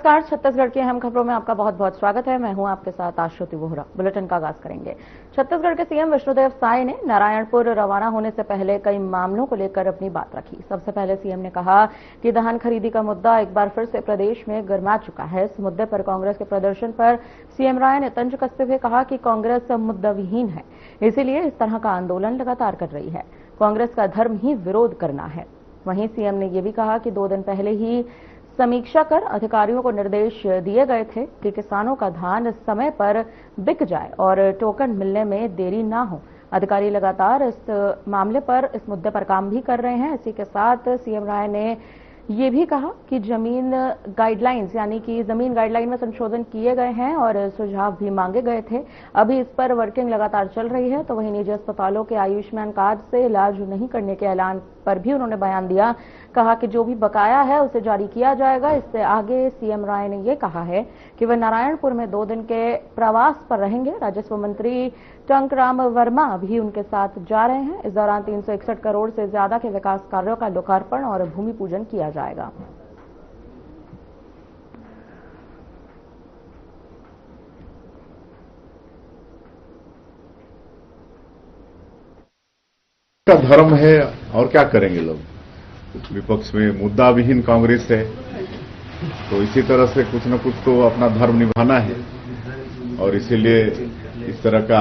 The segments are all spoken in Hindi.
नमस्कार, छत्तीसगढ़ की अहम खबरों में आपका बहुत बहुत स्वागत है। मैं हूं आपके साथ आश्रुति बोहरा। बुलेटिन का आगाज करेंगे। छत्तीसगढ़ के सीएम विष्णुदेव साय ने नारायणपुर रवाना होने से पहले कई मामलों को लेकर अपनी बात रखी। सबसे पहले सीएम ने कहा कि धान खरीदी का मुद्दा एक बार फिर से प्रदेश में गर्मा चुका है। इस मुद्दे पर कांग्रेस के प्रदर्शन पर सीएम राय ने तंज कसते हुए कहा कि कांग्रेस मुद्दाविहीन है, इसीलिए इस तरह का आंदोलन लगातार कर रही है। कांग्रेस का धर्म ही विरोध करना है। वहीं सीएम ने यह भी कहा कि 2 दिन पहले ही समीक्षा कर अधिकारियों को निर्देश दिए गए थे कि किसानों का धान समय पर बिक जाए और टोकन मिलने में देरी ना हो। अधिकारी लगातार इस मामले पर, इस मुद्दे पर काम भी कर रहे हैं। इसी के साथ सीएम राय ने ये भी कहा कि जमीन गाइडलाइंस यानी कि जमीन गाइडलाइन में संशोधन किए गए हैं और सुझाव भी मांगे गए थे। अभी इस पर वर्किंग लगातार चल रही है। तो वहीं निजी अस्पतालों के आयुष्मान कार्ड से इलाज नहीं करने के ऐलान पर भी उन्होंने बयान दिया। कहा कि जो भी बकाया है उसे जारी किया जाएगा। इससे आगे सीएम राय ने यह कहा है कि वे नारायणपुर में 2 दिन के प्रवास पर रहेंगे। राजस्व मंत्री टंकराम वर्मा भी उनके साथ जा रहे हैं। इस दौरान 361 करोड़ से ज्यादा के विकास कार्यों का लोकार्पण और भूमि पूजन किया जाएगा। का धर्म है और क्या करेंगे लोग। विपक्ष में मुद्दा विहीन कांग्रेस है, तो इसी तरह से कुछ न कुछ तो अपना धर्म निभाना है और इसीलिए इस तरह का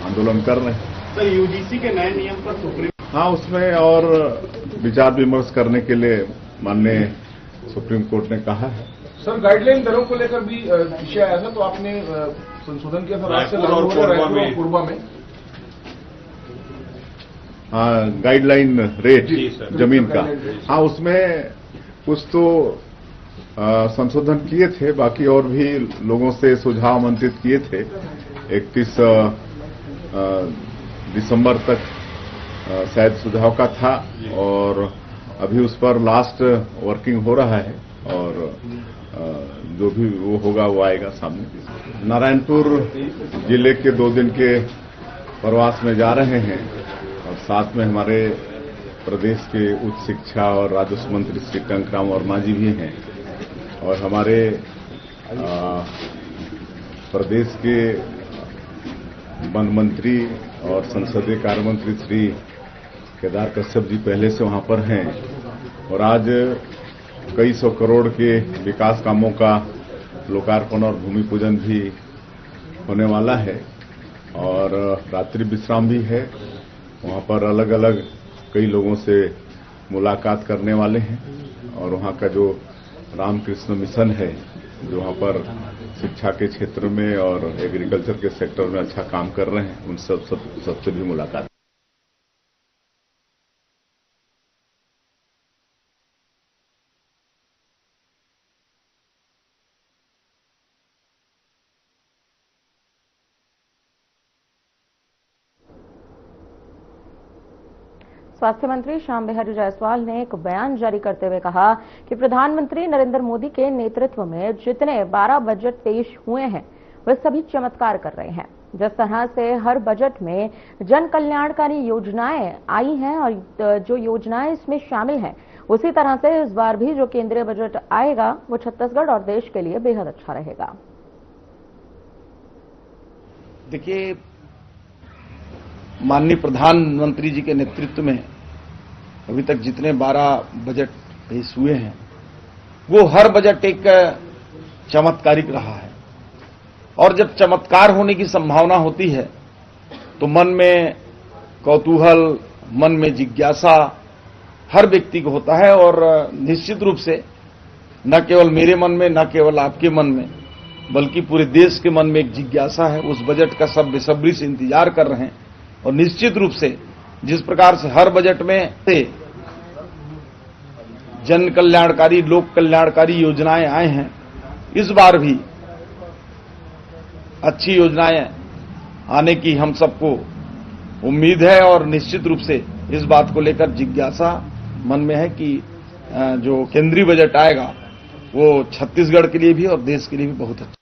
आंदोलन कर रहे हैं। सर, यूजीसी के नए नियम पर सुप्रीम उसमें और विचार विमर्श करने के लिए माननीय सुप्रीम कोर्ट ने कहा है। सर, गाइडलाइन दरों को लेकर भी विषय आया था, तो आपने संशोधन किया था रायपुर और कोरबा में। गाइडलाइन रेट जमीन का, उसमें कुछ तो संशोधन किए थे, बाकी और भी लोगों से सुझाव आमंत्रित किए थे। 31 दिसंबर तक शायद सुझाव का था और अभी उस पर लास्ट वर्किंग हो रहा है और जो भी वो होगा वो आएगा सामने। नारायणपुर जिले के 2 दिन के प्रवास में जा रहे हैं और साथ में हमारे प्रदेश के उच्च शिक्षा और राजस्व मंत्री श्री टंकराम वर्मा जी भी हैं और हमारे प्रदेश के वन मंत्री और संसदीय कार्य मंत्री श्री केदार कश्यप जी पहले से वहां पर हैं और आज कई सौ करोड़ के विकास कामों का लोकार्पण और भूमि पूजन भी होने वाला है और रात्रि विश्राम भी है। वहां पर अलग अलग कई लोगों से मुलाकात करने वाले हैं और वहां का जो रामकृष्ण मिशन है, जो वहां पर शिक्षा के क्षेत्र में और एग्रीकल्चर के सेक्टर में अच्छा काम कर रहे हैं, उन सबसे भी मुलाकात। स्वास्थ्य मंत्री श्याम बिहारी जायसवाल ने एक बयान जारी करते हुए कहा कि प्रधानमंत्री नरेंद्र मोदी के नेतृत्व में जितने 12 बजट पेश हुए हैं वे सभी चमत्कार कर रहे हैं। जिस तरह से हर बजट में जन कल्याणकारी योजनाएं आई हैं और जो योजनाएं इसमें शामिल हैं, उसी तरह से इस बार भी जो केंद्रीय बजट आएगा वो छत्तीसगढ़ और देश के लिए बेहद अच्छा रहेगा। देखिए, माननीय प्रधानमंत्री जी के नेतृत्व में अभी तक जितने 12 बजट पेश हुए हैं वो हर बजट एक चमत्कारिक रहा है और जब चमत्कार होने की संभावना होती है तो मन में कौतूहल, मन में जिज्ञासा हर व्यक्ति को होता है और निश्चित रूप से न केवल मेरे मन में, न केवल आपके मन में, बल्कि पूरे देश के मन में एक जिज्ञासा है। उस बजट का सब बेसब्री से इंतजार कर रहे हैं और निश्चित रूप से जिस प्रकार से हर बजट में जन कल्याणकारी, लोक कल्याणकारी योजनाएं आए हैं, इस बार भी अच्छी योजनाएं आने की हम सबको उम्मीद है और निश्चित रूप से इस बात को लेकर जिज्ञासा मन में है कि जो केंद्रीय बजट आएगा वो छत्तीसगढ़ के लिए भी और देश के लिए भी बहुत अच्छा।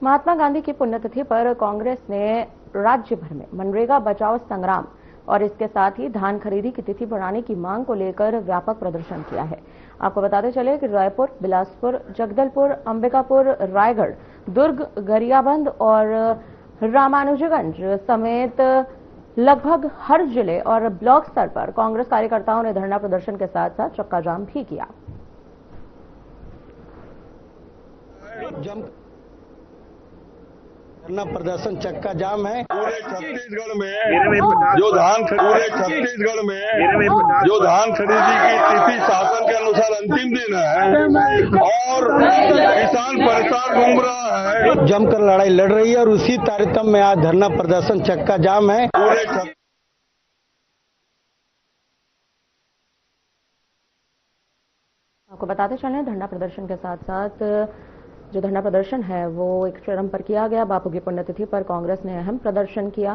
महात्मा गांधी की पुण्यतिथि पर कांग्रेस ने राज्य भर में मनरेगा बचाओ संग्राम और इसके साथ ही धान खरीदी की तिथि बढ़ाने की मांग को लेकर व्यापक प्रदर्शन किया है। आपको बताते चले कि रायपुर, बिलासपुर, जगदलपुर, अंबिकापुर, रायगढ़, दुर्ग, गरियाबंद और रामानुजगंज समेत लगभग हर जिले और ब्लॉक स्तर पर कांग्रेस कार्यकर्ताओं ने धरना प्रदर्शन के साथ साथ चक्का जाम भी किया। धरना प्रदर्शन चक्का जाम है। पूरे छत्तीसगढ़ में जो धान खरीदी की तिथि शासन के अनुसार अंतिम दिन है और किसान परेशान घूम रहा है, जमकर लड़ाई लड़ रही है और उसी तारतम्य में आज धरना प्रदर्शन चक्का जाम है। आपको बताते चलें, धरना प्रदर्शन के साथ साथ जो धरना प्रदर्शन है वो एक चरम पर किया गया। बापू की पुण्यतिथि पर कांग्रेस ने अहम प्रदर्शन किया।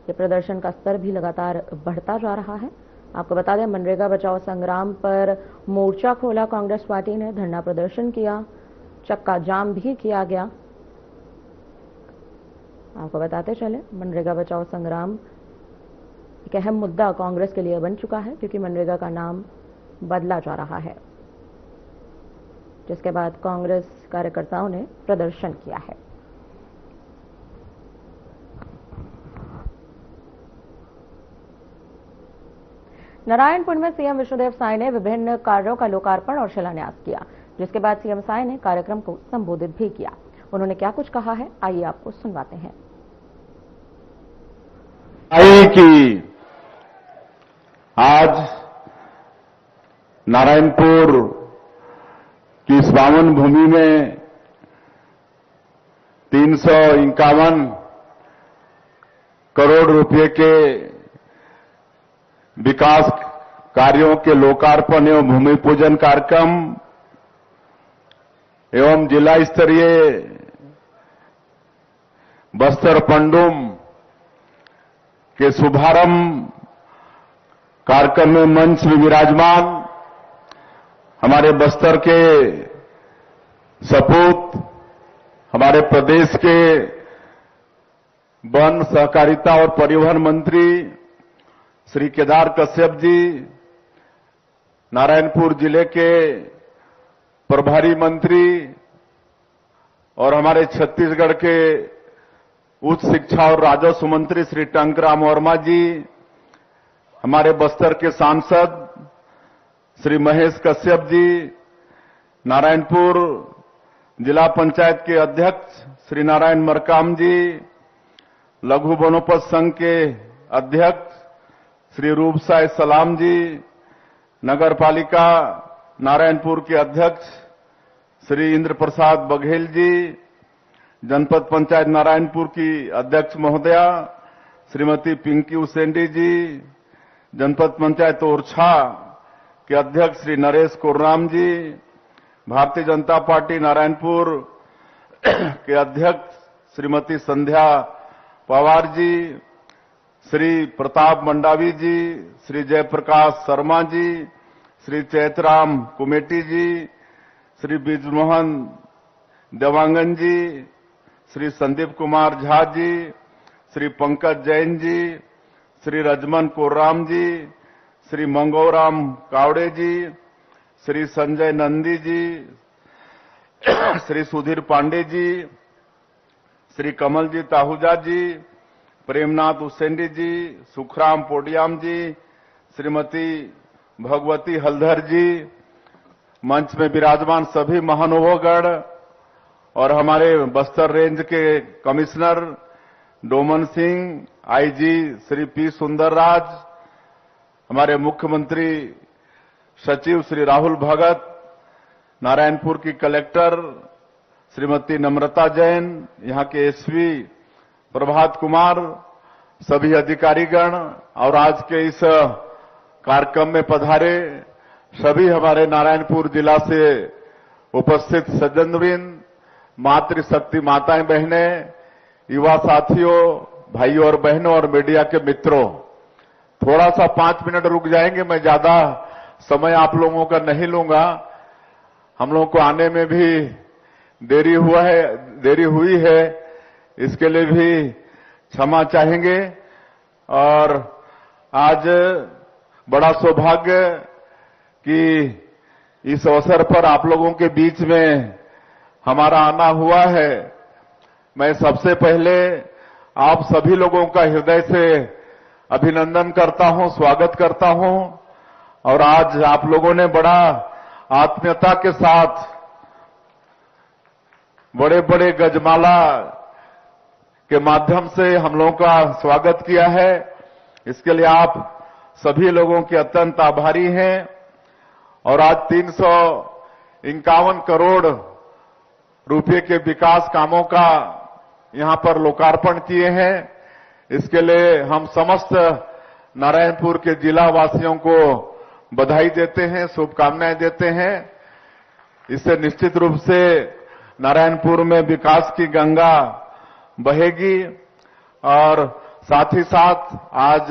ये प्रदर्शन का स्तर भी लगातार बढ़ता जा रहा है। आपको बता दें, मनरेगा बचाओ संग्राम पर मोर्चा खोला कांग्रेस पार्टी ने, धरना प्रदर्शन किया, चक्का जाम भी किया गया। आपको बताते चले, मनरेगा बचाओ संग्राम एक अहम मुद्दा कांग्रेस के लिए बन चुका है, क्योंकि मनरेगा का नाम बदला जा रहा है, जिसके बाद कांग्रेस कार्यकर्ताओं ने प्रदर्शन किया है। नारायणपुर में सीएम विष्णुदेव साय ने विभिन्न कार्यों का लोकार्पण और शिलान्यास किया, जिसके बाद सीएम साय ने कार्यक्रम को संबोधित भी किया। उन्होंने क्या कुछ कहा है, आइए आपको सुनवाते हैं। कि आज नारायणपुर की इस पावन भूमि में 351 करोड़ रुपए के विकास कार्यों के लोकार्पण एवं भूमि पूजन कार्यक्रम एवं जिला स्तरीय बस्तर पंडुम के शुभारंभ कार्यक्रम में मंच में विराजमान हमारे बस्तर के सपूत, हमारे प्रदेश के वन, सहकारिता और परिवहन मंत्री श्री केदार कश्यप जी, नारायणपुर जिले के प्रभारी मंत्री और हमारे छत्तीसगढ़ के उच्च शिक्षा और राजस्व मंत्री श्री टंकराम वर्मा जी, हमारे बस्तर के सांसद श्री महेश कश्यप जी, नारायणपुर जिला पंचायत के अध्यक्ष श्री नारायण मरकाम जी, लघु वनोपज संघ के अध्यक्ष श्री रूपसाय सलाम जी, नगर पालिका नारायणपुर के अध्यक्ष श्री इंद्र प्रसाद बघेल जी, जनपद पंचायत नारायणपुर की अध्यक्ष महोदया श्रीमती पिंकी उसेंडी जी, जनपद पंचायत ओरछा के अध्यक्ष श्री नरेश कोर्राम जी, भारतीय जनता पार्टी नारायणपुर के अध्यक्ष श्रीमती संध्या पवार जी, श्री प्रताप मंडावी जी, श्री जयप्रकाश शर्मा जी, श्री चैतराम कुमेटी जी, श्री बिजमोहन देवांगन जी, श्री संदीप कुमार झा जी, श्री पंकज जैन जी, श्री रजमन कोर्राम जी, श्री मंगोराम कावड़े जी, श्री संजय नंदी जी, श्री सुधीर पांडे जी, श्री कमलजी ताहूजा जी, प्रेमनाथ उसेंडी जी, सुखराम पोडियाम जी, श्रीमती भगवती हल्धर जी, मंच में विराजमान सभी महानुभावगण और हमारे बस्तर रेंज के commissioner Doman Singh, IG Shri P Sundarraj, हमारे मुख्यमंत्री सचिव श्री राहुल भगत, नारायणपुर की कलेक्टर श्रीमती नम्रता जैन, यहां के एसपी प्रभात कुमार, सभी अधिकारीगण और आज के इस कार्यक्रम में पधारे सभी हमारे नारायणपुर जिला से उपस्थित सज्जनवृंद, मातृशक्ति माताएं बहनें, युवा साथियों, भाइयों और बहनों और मीडिया के मित्रों, थोड़ा सा 5 मिनट रुक जाएंगे। मैं ज्यादा समय आप लोगों का नहीं लूंगा। हम लोगों को आने में भी देरी हुई है, इसके लिए भी क्षमा चाहेंगे। और आज बड़ा सौभाग्य कि इस अवसर पर आप लोगों के बीच में हमारा आना हुआ है। मैं सबसे पहले आप सभी लोगों का हृदय से अभिनंदन करता हूं, स्वागत करता हूं। और आज आप लोगों ने बड़ा आत्मीयता के साथ बड़े बड़े गजमाला के माध्यम से हम लोगों का स्वागत किया है। इसके लिए आप सभी लोगों के अत्यंत आभारी हैं। और आज 351 करोड़ रुपए के विकास कामों का यहां पर लोकार्पण किए हैं। इसके लिए हम समस्त नारायणपुर के जिला वासियों को बधाई देते हैं, शुभकामनाएं देते हैं। इससे निश्चित रूप से नारायणपुर में विकास की गंगा बहेगी। और साथ ही साथ आज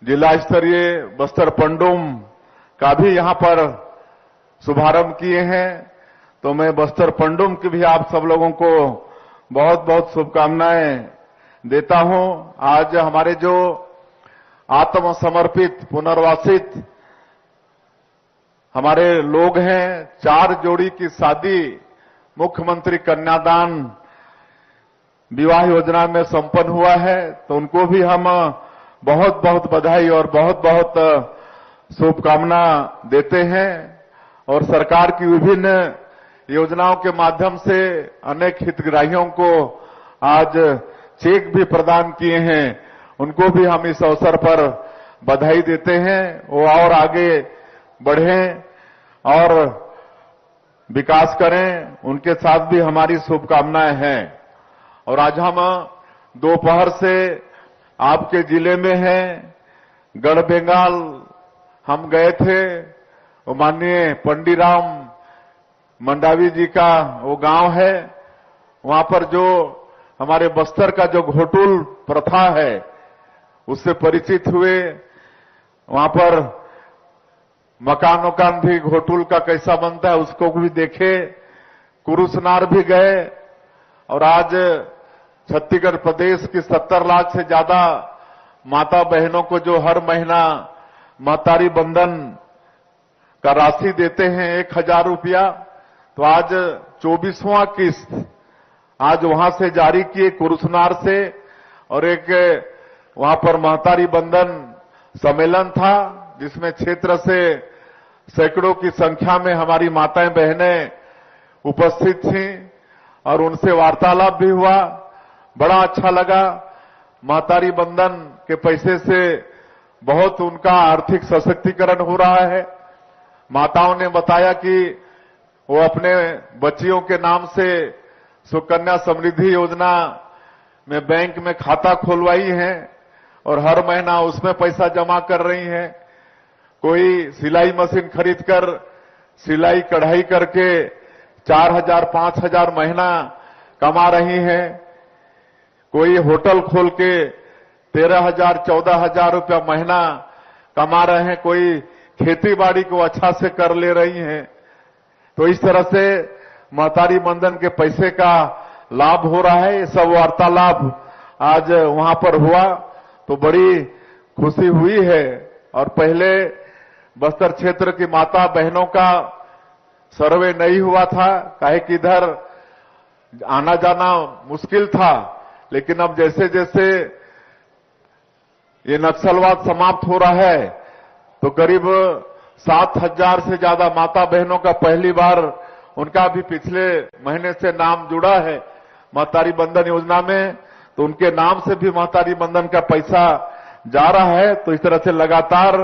जिला स्तरीय बस्तर पंडुम का भी यहां पर शुभारंभ किए हैं। तो मैं बस्तर पंडुम की भी आप सब लोगों को बहुत बहुत शुभकामनाएं देता हूं। आज हमारे जो आत्मसमर्पित पुनर्वासित हमारे लोग हैं, 4 जोड़ी की शादी मुख्यमंत्री कन्यादान विवाह योजना में संपन्न हुआ है। तो उनको भी हम बहुत बहुत बधाई और बहुत बहुत शुभकामना देते हैं। और सरकार की विभिन्न योजनाओं के माध्यम से अनेक हितग्राहियों को आज चेक भी प्रदान किए हैं, उनको भी हम इस अवसर पर बधाई देते हैं। वो और आगे बढ़ें और विकास करें, उनके साथ भी हमारी शुभकामनाएं हैं। और आज हम दोपहर से आपके जिले में हैं। गढ़बेंगाल हम गए थे, वो माननीय पंडीराम मंडावी जी का वो गांव है। वहां पर जो हमारे बस्तर का जो घोटुल प्रथा है उससे परिचित हुए। वहां पर मकान भी घोटुल का कैसा बनता है उसको भी देखे। कुरुसनार भी गए। और आज छत्तीसगढ़ प्रदेश की 70 लाख से ज्यादा माता बहनों को जो हर महीना महतारी बंधन का राशि देते हैं 1000 रुपया, तो आज 24वां किस्त आज वहां से जारी किए कुरुसनार से। और एक वहां पर महतारी बंधन सम्मेलन था जिसमें क्षेत्र से सैकड़ों की संख्या में हमारी माताएं बहनें उपस्थित थीं और उनसे वार्तालाप भी हुआ। बड़ा अच्छा लगा। महतारी बंधन के पैसे से बहुत उनका आर्थिक सशक्तिकरण हो रहा है। माताओं ने बताया कि वो अपने बच्चियों के नाम से सुकन्या समृद्धि योजना में बैंक में खाता खोलवाई है और हर महीना उसमें पैसा जमा कर रही हैं। कोई सिलाई मशीन खरीदकर सिलाई कढ़ाई करके 4000 5000 महीना कमा रही हैं। कोई होटल खोल के 13000 14000 रुपया महीना कमा रहे हैं। कोई खेती बाड़ी को अच्छा से कर ले रही हैं। तो इस तरह से महतारी बंधन के पैसे का लाभ हो रहा है। ये सब वार्तालाप आज वहां पर हुआ तो बड़ी खुशी हुई है। और पहले बस्तर क्षेत्र की माता बहनों का सर्वे नहीं हुआ था, काहे कि इधर आना जाना मुश्किल था। लेकिन अब जैसे जैसे ये नक्सलवाद समाप्त हो रहा है तो करीब 7000 से ज्यादा माता बहनों का पहली बार उनका भी पिछले महीने से नाम जुड़ा है महतारी बंधन योजना में। तो उनके नाम से भी महतारी बंधन का पैसा जा रहा है। तो इस तरह से लगातार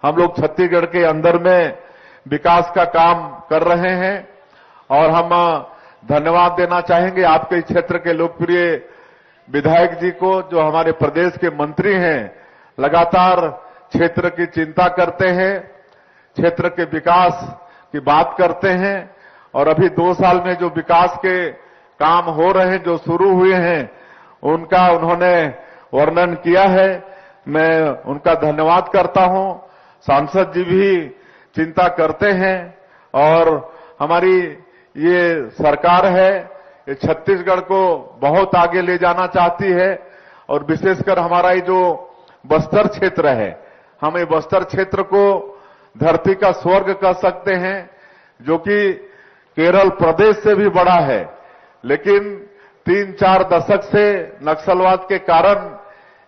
हम लोग छत्तीसगढ़ के अंदर में विकास का काम कर रहे हैं। और हम धन्यवाद देना चाहेंगे आपके इस क्षेत्र के लोकप्रिय विधायक जी को, जो हमारे प्रदेश के मंत्री हैं, लगातार क्षेत्र की चिंता करते हैं, क्षेत्र के विकास की बात करते हैं। और अभी 2 साल में जो विकास के काम हो रहे हैं, जो शुरू हुए हैं, उनका उन्होंने वर्णन किया है। मैं उनका धन्यवाद करता हूं। सांसद जी भी चिंता करते हैं और हमारी ये सरकार है, ये छत्तीसगढ़ को बहुत आगे ले जाना चाहती है। और विशेषकर हमारा ये जो बस्तर क्षेत्र है। हम ये बस्तर क्षेत्र को धरती का स्वर्ग कह सकते हैं, जो कि केरल प्रदेश से भी बड़ा है। लेकिन 3-4 दशक से नक्सलवाद के कारण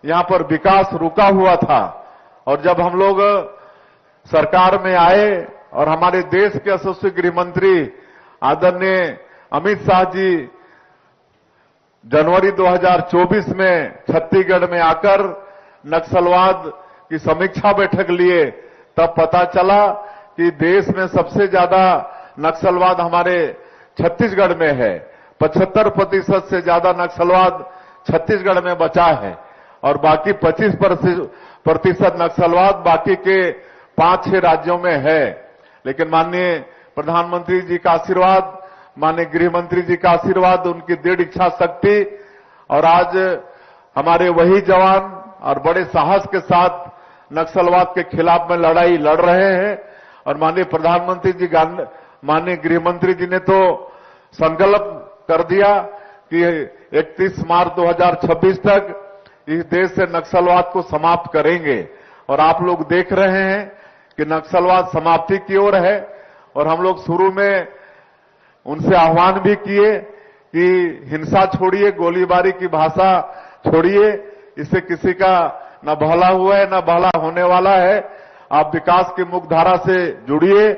यहां पर विकास रुका हुआ था, और जब हम लोग सरकार में आए और हमारे देश के यशस्वी गृह मंत्री आदरणीय अमित शाह जी जनवरी 2024 में छत्तीसगढ़ में आकर नक्सलवाद की समीक्षा बैठक लिए, तब पता चला कि देश में सबसे ज्यादा नक्सलवाद हमारे छत्तीसगढ़ में है। 75% से ज्यादा नक्सलवाद छत्तीसगढ़ में बचा है, और बाकी 25% नक्सलवाद बाकी के 5-6 राज्यों में है। लेकिन माननीय प्रधानमंत्री जी का आशीर्वाद, माननीय गृह मंत्री जी का आशीर्वाद, उनकी दृढ़ इच्छा शक्ति, और आज हमारे वही जवान और बड़े साहस के साथ नक्सलवाद के खिलाफ में लड़ाई लड़ रहे हैं। और माननीय प्रधानमंत्री जी, माननीय गृह मंत्री जी ने तो संकल्प कर दिया कि 31 मार्च 2026 तक इस देश से नक्सलवाद को समाप्त करेंगे। और आप लोग देख रहे हैं कि नक्सलवाद समाप्ति की ओर है। और हम लोग शुरू में उनसे आह्वान भी किए कि हिंसा छोड़िए, गोलीबारी की भाषा छोड़िए, इससे किसी का न भला हुआ है न भला होने वाला है। आप विकास की मुख्यधारा से जुड़िए,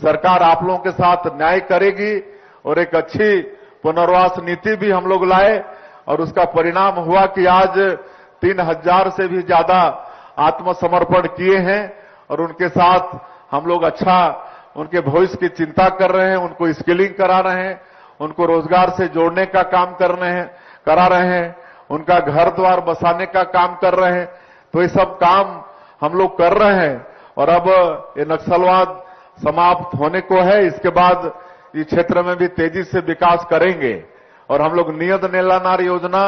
सरकार आप लोगों के साथ न्याय करेगी। और एक अच्छी पुनर्वास नीति भी हम लोग लाए, और उसका परिणाम हुआ कि आज 3000 से भी ज्यादा आत्मसमर्पण किए हैं, और उनके साथ हम लोग अच्छा उनके भविष्य की चिंता कर रहे हैं, उनको स्किलिंग करा रहे हैं, उनको रोजगार से जोड़ने का काम करा रहे हैं, उनका घर द्वार बसाने का काम कर रहे हैं। तो ये सब काम हम लोग कर रहे हैं, और अब ये नक्सलवाद समाप्त होने को है। इसके बाद इस क्षेत्र में भी तेजी से विकास करेंगे। और हम लोग नियत नेलानार योजना,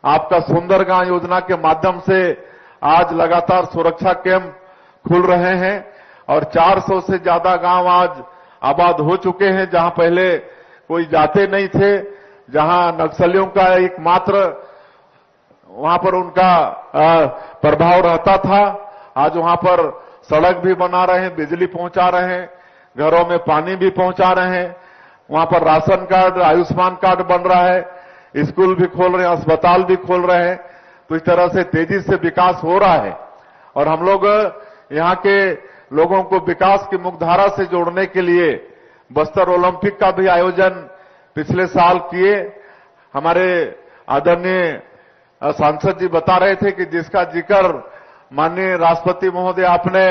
आपका सुंदर गांव योजना के माध्यम से आज लगातार सुरक्षा कैंप खुल रहे हैं, और 400 से ज्यादा गांव आज आबाद हो चुके हैं, जहां पहले कोई जाते नहीं थे, जहां नक्सलियों का एकमात्र वहां पर उनका प्रभाव रहता था। आज वहां पर सड़क भी बना रहे हैं, बिजली पहुंचा रहे हैं, घरों में पानी भी पहुंचा रहे हैं, वहां पर राशन कार्ड, आयुष्मान कार्ड बन रहा है, स्कूल भी खोल रहे हैं, अस्पताल भी खोल रहे हैं। तो इस तरह से तेजी से विकास हो रहा है। और हम लोग यहाँ के लोगों को विकास की मुख्यधारा से जोड़ने के लिए बस्तर ओलंपिक का भी आयोजन पिछले साल किए। हमारे आदरणीय सांसद जी बता रहे थे कि जिसका जिक्र माननीय राष्ट्रपति महोदय आपने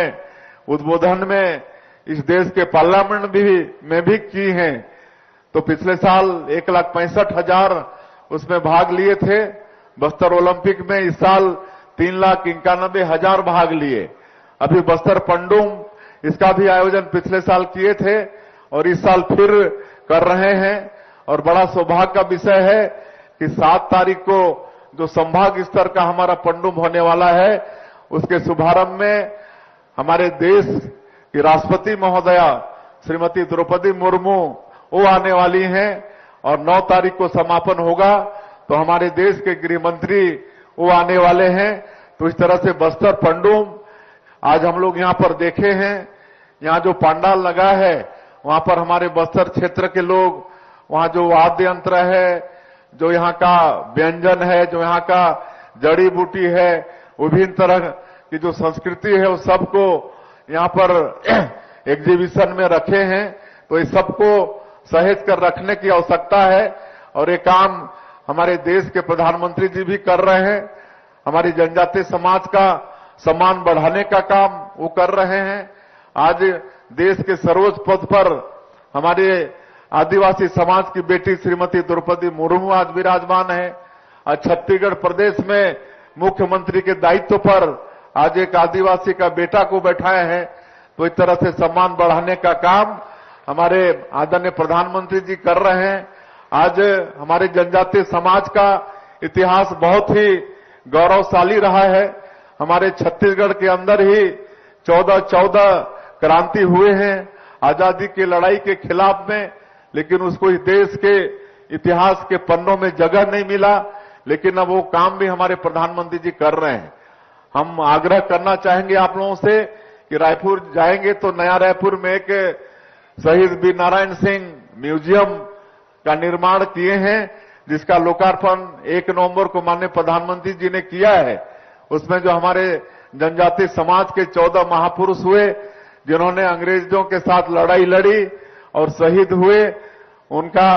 उद्बोधन में इस देश के पार्लियामेंट में भी की हैं। तो पिछले साल 1,65,000 उसमें भाग लिए थे बस्तर ओलंपिक में। इस साल 3,91,000 भाग लिए। अभी बस्तर पंडुम इसका भी आयोजन पिछले साल किए थे, और इस साल फिर कर रहे हैं। और बड़ा सौभाग्य का विषय है कि 7 तारीख को जो संभाग स्तर का हमारा पंडुम होने वाला है, उसके शुभारंभ में हमारे देश की राष्ट्रपति महोदया श्रीमती द्रौपदी मुर्मू वो आने वाली हैं, और 9 तारीख को समापन होगा तो हमारे देश के गृह मंत्री वो आने वाले हैं। तो इस तरह से बस्तर पंडुम आज हम लोग यहां पर देखे हैं, यहां जो पंडाल लगा है वहां पर हमारे बस्तर क्षेत्र के लोग, वहां जो वाद्य यंत्र है, जो यहाँ का व्यंजन है, जो यहाँ का जड़ी बूटी है, विभिन्न तरह की जो संस्कृति है, उस सबको यहाँ पर एग्जीबिशन में रखे हैं। तो इस सबको सहेज कर रखने की आवश्यकता है, और ये काम हमारे देश के प्रधानमंत्री जी भी कर रहे हैं। हमारी जनजातीय समाज का सम्मान बढ़ाने का काम वो कर रहे हैं। आज देश के सर्वोच्च पद पर हमारे आदिवासी समाज की बेटी श्रीमती द्रौपदी मुर्मू आज विराजमान है। आज छत्तीसगढ़ प्रदेश में मुख्यमंत्री के दायित्व पर आज एक आदिवासी का बेटा को बैठाए हैं। तो इस तरह से सम्मान बढ़ाने का काम हमारे आदरणीय प्रधानमंत्री जी कर रहे हैं। आज हमारे जनजातीय समाज का इतिहास बहुत ही गौरवशाली रहा है। हमारे छत्तीसगढ़ के अंदर ही 14 क्रांति हुए हैं आजादी की लड़ाई के खिलाफ में, लेकिन उसको इस देश के इतिहास के पन्नों में जगह नहीं मिला। लेकिन अब वो काम भी हमारे प्रधानमंत्री जी कर रहे हैं। हम आग्रह करना चाहेंगे आप लोगों से कि रायपुर जाएंगे तो नया रायपुर में एक शहीद वीर नारायण सिंह म्यूजियम का निर्माण किए हैं, जिसका लोकार्पण 1 नवंबर को माननीय प्रधानमंत्री जी ने किया है। उसमें जो हमारे जनजातीय समाज के 14 महापुरुष हुए, जिन्होंने अंग्रेजों के साथ लड़ाई लड़ी और शहीद हुए, उनका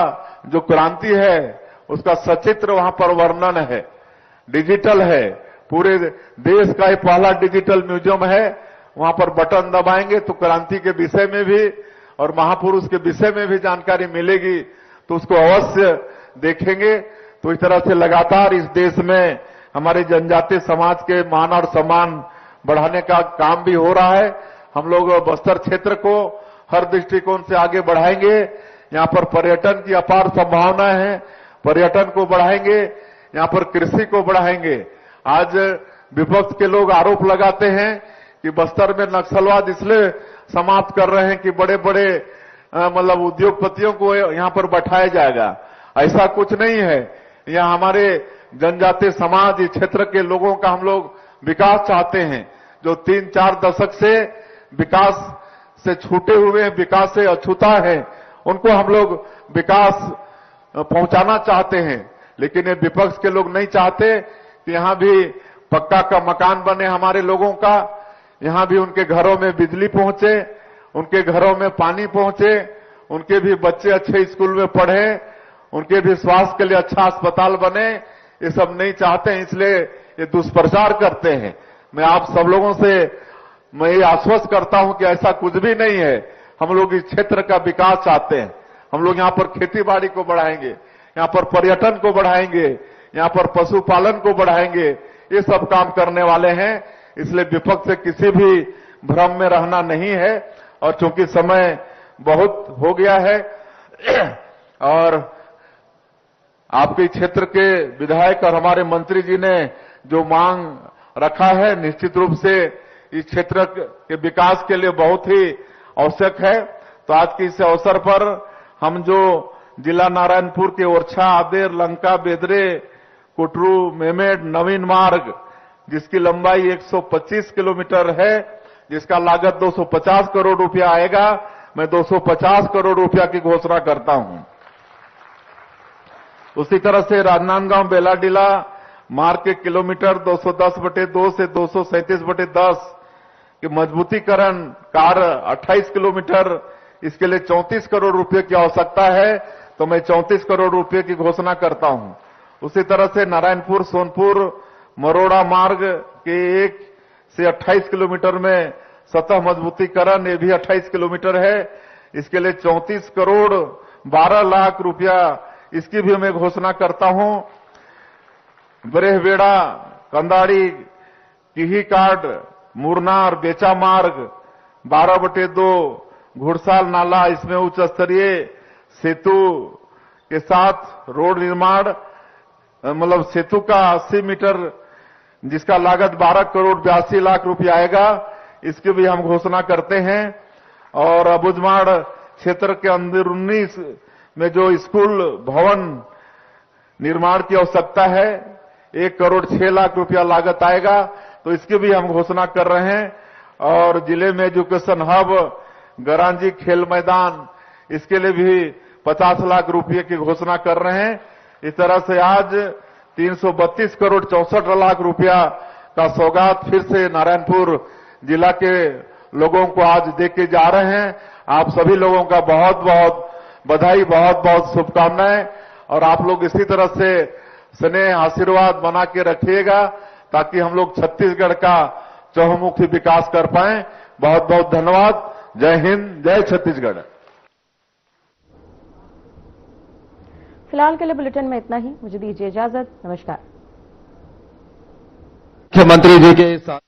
जो क्रांति है उसका सचित्र वहां पर वर्णन है, डिजिटल है। पूरे देश का ये पहला डिजिटल म्यूजियम है। वहां पर बटन दबाएंगे तो क्रांति के विषय में भी और महापुरुष के विषय में भी जानकारी मिलेगी, तो उसको अवश्य देखेंगे। तो इस तरह से लगातार इस देश में हमारे जनजातीय समाज के मान और सम्मान बढ़ाने का काम भी हो रहा है। हम लोग बस्तर क्षेत्र को हर दृष्टिकोण से आगे बढ़ाएंगे। यहां पर पर्यटन की अपार संभावना है, पर्यटन को बढ़ाएंगे, यहां पर कृषि को बढ़ाएंगे। आज विपक्ष के लोग आरोप लगाते हैं कि बस्तर में नक्सलवाद इसलिए समाप्त कर रहे हैं कि बड़े बड़े मतलब उद्योगपतियों को यहां पर बैठाया जाएगा। ऐसा कुछ नहीं है। यहां हमारे जनजातीय समाज, इस क्षेत्र के लोगों का हम लोग विकास चाहते हैं। जो 3-4 दशक से विकास से छूटे हुए, विकास से अछूता है, उनको हम लोग विकास पहुंचाना चाहते हैं। लेकिन ये विपक्ष के लोग नहीं चाहते कि यहां भी पक्का का मकान बने हमारे लोगों का, यहां भी उनके घरों में बिजली पहुंचे, उनके घरों में पानी पहुंचे, उनके भी बच्चे अच्छे स्कूल में पढ़े, उनके भी स्वास्थ्य के लिए अच्छा अस्पताल बने। ये सब नहीं चाहते हैं, इसलिए ये दुष्प्रचार करते हैं। मैं आप सब लोगों से मैं ये आश्वस्त करता हूं कि ऐसा कुछ भी नहीं है। हम लोग इस क्षेत्र का विकास चाहते हैं। हम लोग यहां पर खेती बाड़ी को बढ़ाएंगे, यहां पर पर्यटन को बढ़ाएंगे, यहां पर पशुपालन को बढ़ाएंगे। ये सब काम करने वाले हैं। इसलिए विपक्ष से किसी भी भ्रम में रहना नहीं है। और चूंकि समय बहुत हो गया है और आपके क्षेत्र के विधायक और हमारे मंत्री जी ने जो मांग रखा है, निश्चित रूप से इस क्षेत्र के विकास के लिए बहुत ही आवश्यक है। तो आज के इस अवसर पर हम जो जिला नारायणपुर के ओरछा, आदेर, लंका, बेदरे, कुटरू, मेमेड नवीन मार्ग, जिसकी लंबाई 125 किलोमीटर है, जिसका लागत 250 करोड़ रुपया आएगा, मैं 250 करोड़ रुपया की घोषणा करता हूं। उसी तरह से राजनांदगांव बेलाडीला मार्ग के किलोमीटर 210/2 से 237/10 के मजबूतीकरण कार्य 28 किलोमीटर, इसके लिए 34 करोड़ रुपए की आवश्यकता है, तो मैं 34 करोड़ रुपए की घोषणा करता हूं। उसी तरह से नारायणपुर सोनपुर मरोड़ा मार्ग के 1 से 28 किलोमीटर में सतह मजबूतीकरण, ये भी 28 किलोमीटर है, इसके लिए 34 करोड़ 12 लाख रुपया, इसकी भी मैं घोषणा करता हूं। बरेहवेड़ा, कंदाड़ी, किहीकाट, मुरनार, बेचा मार्ग 12/2, घुड़साल नाला, इसमें उच्च स्तरीय सेतु के साथ रोड निर्माण, मतलब सेतु का 80 मीटर, जिसका लागत 12 करोड़ 82 लाख रुपया आएगा, इसकी भी हम घोषणा करते हैं। और अबुझमाड़ क्षेत्र के अंदरूनी में जो स्कूल भवन निर्माण की आवश्यकता है, 1 करोड़ 6 लाख रुपया लागत आएगा, तो इसकी भी हम घोषणा कर रहे हैं। और जिले में एजुकेशन हब, गरांजी खेल मैदान, इसके लिए भी 50 लाख रुपये की घोषणा कर रहे हैं। इस तरह से आज 332 करोड़ 64 लाख रुपया का सौगात फिर से नारायणपुर जिला के लोगों को आज दे के जा रहे हैं। आप सभी लोगों का बहुत बहुत बधाई, बहुत बहुत शुभकामनाएं। और आप लोग इसी तरह से स्नेह आशीर्वाद बना के रखिएगा, ताकि हम लोग छत्तीसगढ़ का चहुमुखी विकास कर पाएं। बहुत बहुत धन्यवाद। जय हिंद, जय छत्तीसगढ़। फिलहाल के लिए बुलेटिन में इतना ही। मुझे दीजिए इजाजत। नमस्कार। मुख्यमंत्री जी के साथ